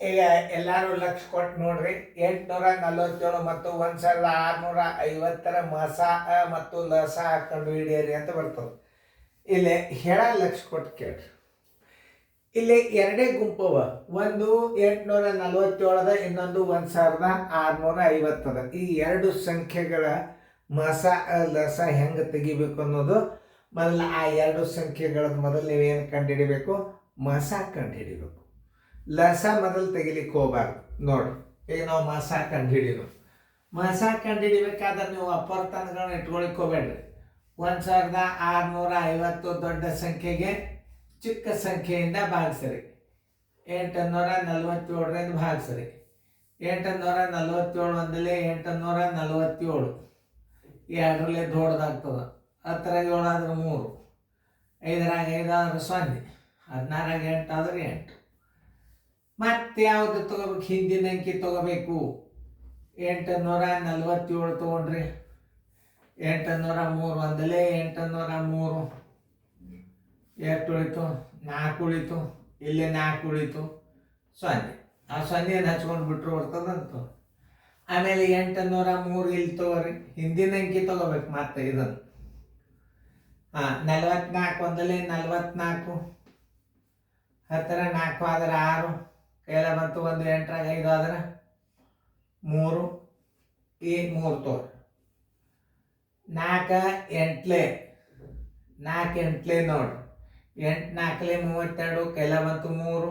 ಈಗ ಎಲ್ಲರೂ ಲಕ್ಷ ಕೊಟ್ಟು ನೋಡ್ರಿ 847 ಮತ್ತು 1650 ಮಸ ಮತ್ತು ಲಸ ಕಂಡು ಹಿಡಿಯರಿ ಅಂತ ಬರ್ತದೆ. ಇಲ್ಲಿ ಹೆಳ ಲಕ್ಷ ಕೊಟ್ಟು ಕೇಳ್ರಿ. ಇಲ್ಲಿ ಎರಡೇ ಗುಂಪವ, ಒಂದು 847 ಇನ್ನೊಂದು 1650. ಈ ಎರಡು ಸಂಖ್ಯೆಗಳ ಮಸ ಲಸ ಹೆಂಗೆ ತೆಗಿಬೇಕು ಅನ್ನೋದು ಮೊದಲು. ಆ ಎರಡು ಸಂಖ್ಯೆಗಳ ಮೊದಲು ನೀವೇನು ಕಂಡುಹಿಡಿಬೇಕು? ಮಸ ಕಂಡುಹಿಡಿಬೇಕು. ಲಸ ಮೊದಲು ತೆಗಿಲಿಕ್ಕೆ ಹೋಗ್ಬಾರ್ದು. ನೋಡ್ರಿ, ಈಗ ನಾವು ಮಸ ಕಂಡುಹಿಡಿದು ಮಸ ಕಂಡುಹಿಡಿಬೇಕಾದ್ರೆ ನೀವು ಅಪವರ್ತನಗಳನ್ನ ಇಟ್ಕೊಳಿಕ್ ಹೋಗ್ಬೇಡ್ರಿ. 1650 ದೊಡ್ಡ ಸಂಖ್ಯೆಗೆ ಚಿಕ್ಕ ಸಂಖ್ಯೆಯಿಂದ ಭಾಗಿಸ್ರಿ. 847 ಭಾಗಿಸ್ರಿ. 847 ಒಂದಲೇ 847, ಎರಡರಲ್ಲೇ ದೊಡ್ಡದಾಗ್ತದೆ. 10ರಾಗ 7 ಆದ್ರೆ 3, 5ರಾಗ 5 ಆದ್ರೆ 0, 16ರಾಗ 8 ಆದ್ರೆ 8. ಮತ್ತೆ ಯಾವುದು ತಗೋಬೇಕು? ಹಿಂದಿನ ಅಂಕಿ ತಗೋಬೇಕು. 847 ತಗೊಂಡ್ರಿ. 803 ಒಂದಲೇ 803, ಎಷ್ಟು ಉಳಿತು? 4 ಉಳಿತು. ಇಲ್ಲಿ 4 ಉಳಿತು, 0. ಆ 0 ಹಚ್ಕೊಂಡು ಬಿಟ್ರು ಬರ್ತದಂತ. ಆಮೇಲೆ 803 ಇಲ್ಲಿ ತಗೋರಿ. ಹಿಂದಿನ ಅಂಕಿ ತಗೋಬೇಕು ಮತ್ತೆ ಇದನ್ನು. 44 ಒಂದಲೇ 44, 10 4 ಆದ್ರೆ 6, ಕೈಲ ಬಂತು 1 8ರಾಗ 5 ಆದ್ರೆ 3, ಈ 3 ತೋರಿ. 4 8 ನೋಡ್ರಿ. 8 4 32, ಕೈಲ ಬಂತು 3.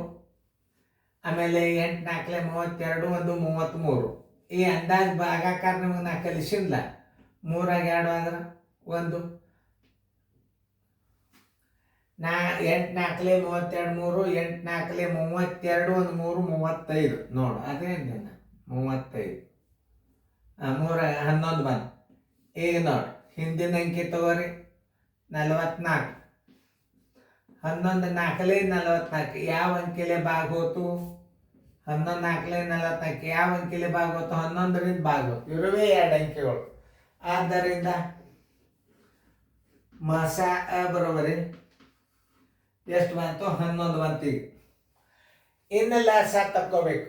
ಆಮೇಲೆ 8 4 32, 1 33. ಈ ಅಂದಾಜು ಭಾಗಾಕಾರ ನಮಗೆ ನಾ ಕಲಿಸಿಲ್ಲ. 3ರಾಗ 2 ಆದ್ರೆ 1. 8 4 32, 3, 8 4 32, 1 3 35. ನೋಡು, ಅದೇನು 35. 3 11 ಬಂದು. ಈಗ ನೋಡಿ, ಹಿಂದಿನ ಅಂಕಿ ತಗೋರಿ. 44. 11 4 44 ಯಾವ ಅಂಕಿಲೆ ಭಾಗೋತು? 11 4 44 ಯಾವ ಅಂಕಿಲೆ ಭಾಗೋತು? 11ರಿಂದ ಭಾಗೋತು. ಇರುವೇ ಎರಡು ಅಂಕಿಗಳು. ಆದ್ದರಿಂದ ಮಸ ಬರೋಬರಿ ಎಷ್ಟು ಬಂತು? 11 ಬಂತು. ಈಗ ಇನ್ನು ಲಸ ತಕ್ಕೋಬೇಕು.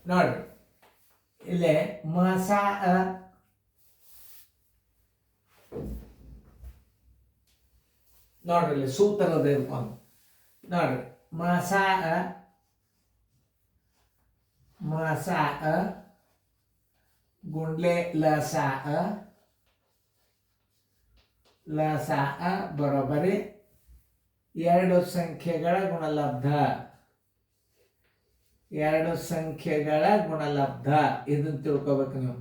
ನೋಡ್ರಿ, ಇಲ್ಲೇ ಮಸ ನೋಡ್ರಿ, ಇಲ್ಲಿ ಸೂತ್ರದ ಇರ್ಕೊಂಡು ನೋಡ್ರಿ. ಮಸ ಗುಂಡ್ಲೆ ಲಸ ಬರೋಬರಿ ಎರಡು ಸಂಖ್ಯೆಗಳ ಗುಣಲಬ್ಧ. ಎರಡು ಸಂಖ್ಯೆಗಳ ಗುಣಲಬ್ಧ ಇದನ್ನು ತಿಳ್ಕೊಬೇಕು ನೀವು.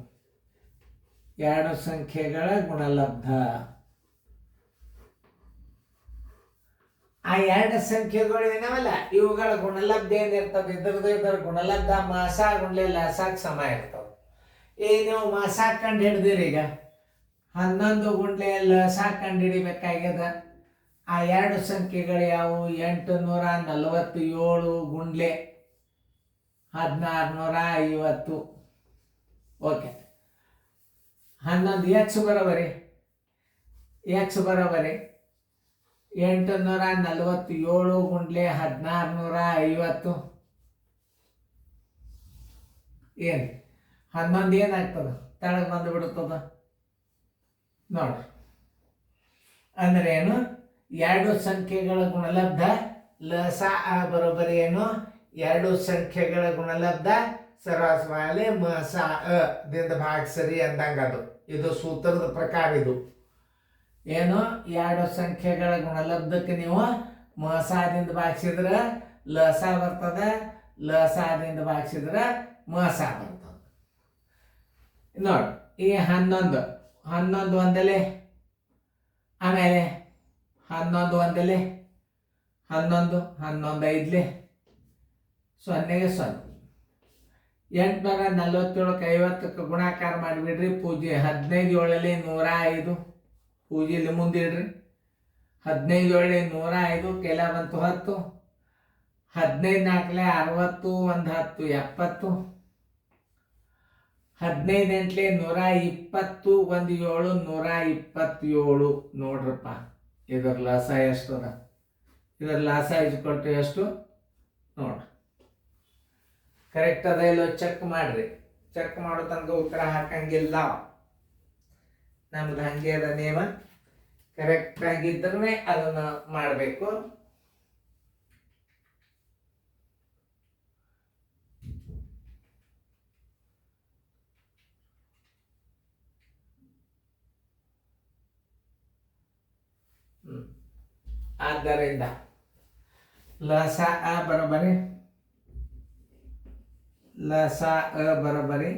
ಎರಡು ಸಂಖ್ಯೆಗಳ ಗುಣಲಬ್ಧ. ಆ ಎರಡು ಸಂಖ್ಯೆಗಳು ಏನವಲ್ಲ, ಇವುಗಳ ಗುಣಲಬ್ಧ ಏನಿರ್ತದೆ? ಇದರ ಗುಣಲಬ್ಧ ಮಾಸ ಗುಂಡ್ಲೆ ಲಸಾಕ್ ಸಮ ಇರ್ತವೆ. ಈಗ ನೀವು ಮಾಸ ಕಂಡು ಹಿಡ್ದಿರಿ. ಈಗ 11 ಗುಂಡ್ಲೆ ಲಸ ಕಂಡು ಹಿಡಿಬೇಕಾಗ್ಯದ. ಆ ಎರಡು ಸಂಖ್ಯೆಗಳು ಯಾವುವು? 847 ಗುಂಡ್ಲೆ 1650. ಓಕೆ. 11 ಎಕ್ಸ್ ಬರೋಬರಿ 847 ಗುಂಡ್ಲೆ 1650. ಏನು 11 ಏನಾಗ್ತದ? ತೆಳಗೆ ಬಂದು ಬಿಡುತ್ತದ. ನೋಡ್ರಿ, ಅಂದ್ರೆ ಏನು? ಎರಡು ಸಂಖ್ಯೆಗಳ ಗುಣಲಬ್ಧ ಲಸ ಬರೋಬರಿ ಏನು? ಎರಡು ಸಂಖ್ಯೆಗಳ ಗುಣಲಬ್ಧ ಸರಾಸರಿ ಮಸ ದಿಂದ ಭಾಗಿಸರಿ ಅಂದಂಗ. ಅದು ಇದು ಸೂತ್ರದ ಪ್ರಕಾರ. ಇದು ಏನು? ಎರಡು ಸಂಖ್ಯೆಗಳ ಗುಣಲಬ್ಧಕ್ಕೆ ನೀವು ಮಸಾದಿಂದ ಭಾಗಿಸಿದ್ರೆ ಲಸ ಬರ್ತದೆ, ಲಸದಿಂದ ಭಾಗಿಸಿದ್ರೆ ಮಸ ಬರ್ತದೆ. ನೋಡಿ, ಈ 11 ಒಂದಲೇ, ಆಮೇಲೆ 11 ಒಂದಲೇ 11 5 0ಗೆ 0. 847ಕ್ಕೆ 50ಕ್ಕೆ ಗುಣಾಕಾರ ಮಾಡಿಬಿಡ್ರಿ. ಪೂಜೆ 15 7 105, ಪೂಜೆಯಲ್ಲಿ ಮುಂದಿಡ್ರಿ. 15 7 105, ಕೆಲ ಬಂತು 10. 15 4 60, 1 10 70. 15 8 120, 1 7 127. ನೋಡ್ರಪ್ಪ, ಇದರ ಲಾಸ ಎಷ್ಟು ಅದ? ಇದರ ಲಾಸ ಇಸ್ಕೊಟ್ಟು ಎಷ್ಟು ನೋಡ್ರಿ. ಕರೆಕ್ಟ್ ಅದ ಇಲ್ಲೋ ಚೆಕ್ ಮಾಡಿರಿ. ಚೆಕ್ ಮಾಡೋ ತನಕ ಉತ್ತರ ಹಾಕಂಗಿಲ್ಲ. ನಮ್ದು ಹಂಗೆ ಅದ ನಿಯಮ. ಕರೆಕ್ಟ್ ಆಗಿದ್ರೆ ಅದನ್ನು ಮಾಡಬೇಕು. ಆದ್ದರಿಂದ ಲಸ ಅ ಬರೋಬ್ಬರಿ, ಲಸ ಅ ಬರೋಬ್ಬರಿ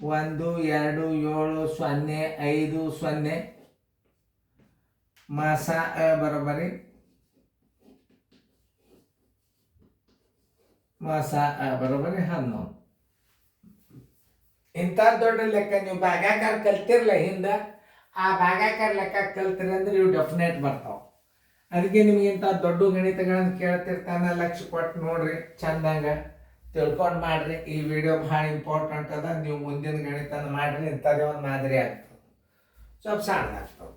1 2 7 0 5 0. ಮಸ ಅ ಬರೋಬ್ಬರಿ, ಮಸ ಅ ಬರೋಬ್ಬರಿ 11. ಇಂಥ ದೊಡ್ಡ ಲೆಕ್ಕ ನೀವು ಭಾಗಾಕಾರ ಕಲ್ತಿರ್ಲ ಹಿಂದೆ, ಆ ಭಾಗಾಕಾರ ಲೆಕ್ಕ ಕಲ್ತಿರಿ ಅಂದ್ರೆ ಇವು ಡೆಫಿನೆಟ್ ಬರ್ತಾವ. ಅದಕ್ಕೆ ನಿಮ್ಗೆ ಇಂಥ ದೊಡ್ಡ ಗಣಿತಗಳನ್ನು ಕೇಳ್ತಿರ್ತಾನೆ, ಲಕ್ಷ ಕೊಟ್ಟು ನೋಡ್ರಿ, ಚಂದಂಗ ತಿಳ್ಕೊಂಡು ಮಾಡ್ರಿ. ಈ ವಿಡಿಯೋ ಭಾಳ ಇಂಪಾರ್ಟೆಂಟ್ ಅದ. ನೀವು ಮುಂದಿನ ಗಣಿತನ ಮಾಡ್ರಿ, ಇಂಥದೇ ಒಂದು ಮಾದರಿ ಆಗ್ತದೆ, ಸ್ವಲ್ಪ ಸಣ್ಣದಾಗ್ತವೆ.